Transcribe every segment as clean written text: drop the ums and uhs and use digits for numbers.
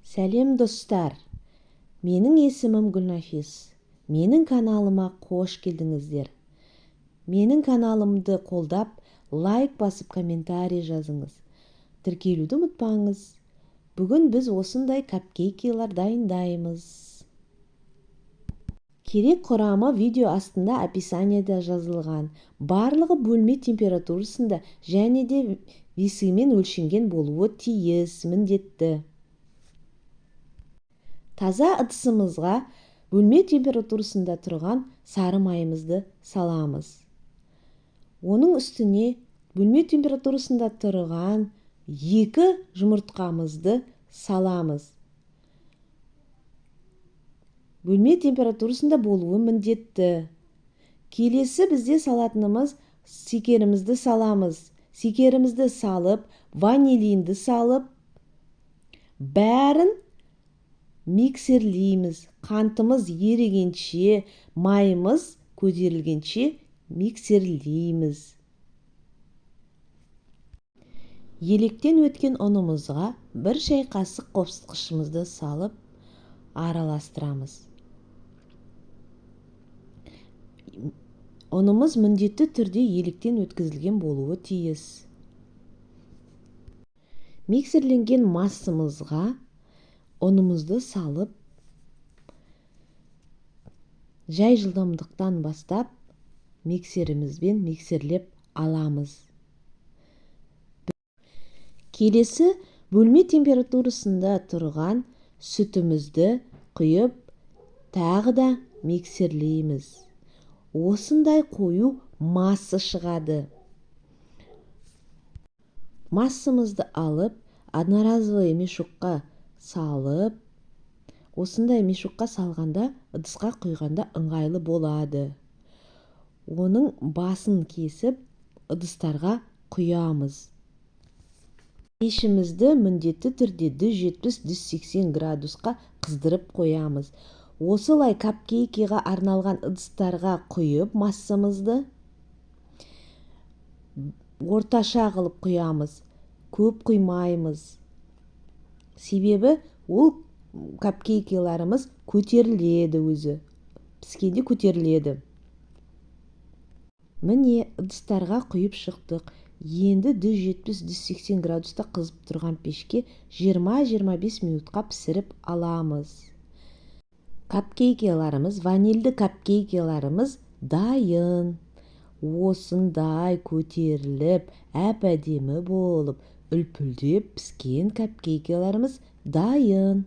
Сәлем достар, менің есімім Гүлнафис. Менің каналыма қош келдіңіздер. Менің каналымды қолдап, лайк басып, комментарий жазыңыз. Тіркелуді ұмытпаңыз. Бүгін біз осындай капкейкелер дайындаймыз. Керек құрамы видео астында описаниеда жазылған. Барлығы бөлме температурасында және де весімен өлшенген болуы тиіс, міндетті. Таза ыдысымызға бөлме температурасында тұрған сары майымызды саламыз. Оның үстіне бөлме температурасында тұрған 2 жұмыртқамызды саламыз. Бөлме температурасында болуы міндетті. Келесі бізде салатынымыз шекерімізді саламыз. Шекерімізді салып, ванилинді салып, бәрін миксерлейміз. Қантымыз ерігенше, майымыз көтерілгенше миксерлейміз. Електен өткен ұнымызға 1 шай қасық қосқышымызды салып араластырамыз. Ұнымыз міндетті түрде електен өткізілген болуы тиіс. Миксерленген массамызға ұнымызды салып, жай жылдамдықтан бастап миксерімізбен миксерлеп аламыз. Келесі бөлме температурасында тұрған сүтімізді құйып, тағы да миксерлейміз. Осындай қою масса шығады. Массамызды алып, одноразовый мешокқа салып, осындай мешокқа салғанда, ыдысқа құйғанда ыңғайлы болады. Оның басын кесіп, ыдыстарға құямыз. Пешімізді міндетті түрде 170-180 градусқа қыздырып қоямыз. Осылай капкейкеға арналған ыдыстарға құйып массамызды орташа қылып құямыз. Көп құймаймыз. Себебі ол капкейкелеріміз көтеріледі өзі. Піскенде көтеріледі. Міне ыдыстарға құйып шықтық. Енді 170-180 градуста қызып тұрған пешке 20-25 минутқа пісіріп аламыз. Капкейкелеріміз, ванильді капкейкелеріміз дайын. Осындай көтеріліп, әп-әдемі болып, үлпілдеп піскен капкейкелеріміз дайын.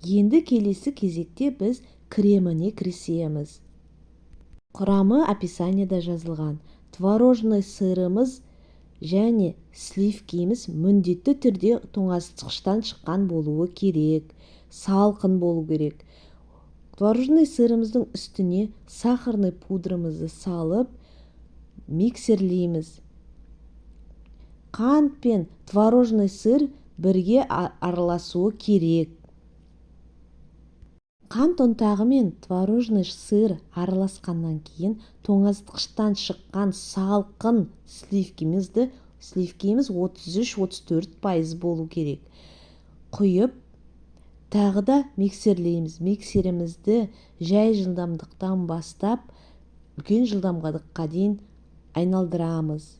Енді келесі кезекте біз креміне кірісеміз. Құрамы описаниеда жазылған. Творожный сырымыз және сливкеміз міндетті түрде тоңазытқыштан шыққан болуы керек. Салқын болу керек. Творожный сырымыздың үстіне сахарный пудрамызды салып, миксерлейміз. Қант пен творожный сыр бірге араласуы керек. Қант ұнтағы мен творожный сыр араласқаннан кейін тоңазытқыштан шыққан салқын сливкеміз 33-34% болу керек. Құйып, тағы да миксерлейміз. Миксерімізді жай жылдамдықтан бастап, үлкен жылдамдыққа дейін айналдырамыз.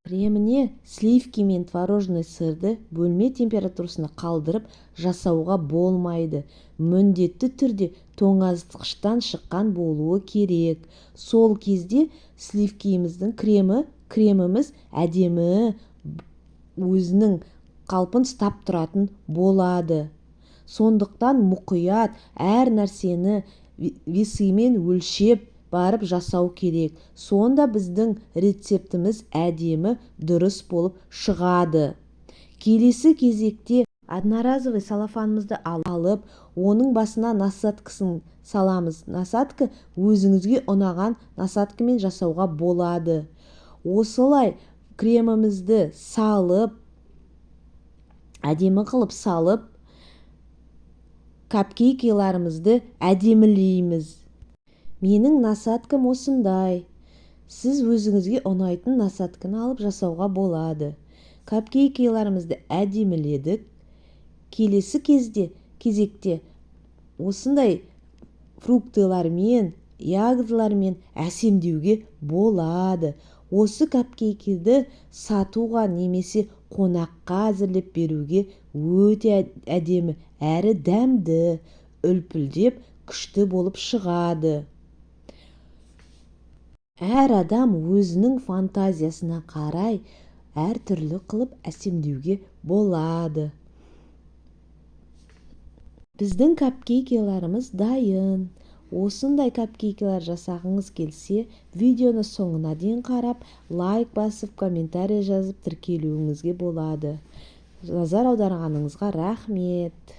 Креміне сливки мен творожный сырды бөлме температурасына қалдырып жасауға болмайды. Міндетті түрде тоңазытқыштан шыққан болуы керек. Сол кезде сливкеміздің креміміз әдемі өзінің қалпын ұстап тұратын болады. Сондықтан мұқият әр нәрсені весімен өлшеп барып жасау керек. Сонда біздің рецептіміз әдемі дұрыс болып шығады. Келесі кезекте одноразовый салафанымызды алып, оның басына насаткасын саламыз. Насатка өзіңізге ұнаған насаткамен жасауға болады. Осылай кремімізді салып, әдемі қылып салып, капкейкелерімізді әдемілейміз. Менің насаткам осындай. Сіз өзіңізге ұнайтын насатканы алып жасауға болады. капкейкаларымызды әдеміледік. Келесі кезекте осындай фруктылармен, ягодалармен әсемдеуге болады. Осы капкейкіді сатуға немесе қонаққа әзірлеп беруге өте әдемі әрі дәмді, үлпілдеп күшті болып шығады. Әр адам өзінің фантазиясына қарай әр түрлі қылып әсемдеуге болады. Біздің капкейкаларымыз дайын. Осындай капкейкалар жасағыңыз келсе, видеоны соңына дейін қарап, лайк басып, комментарий жазып тіркелуіңізге болады. Назар аударғаныңызға рахмет.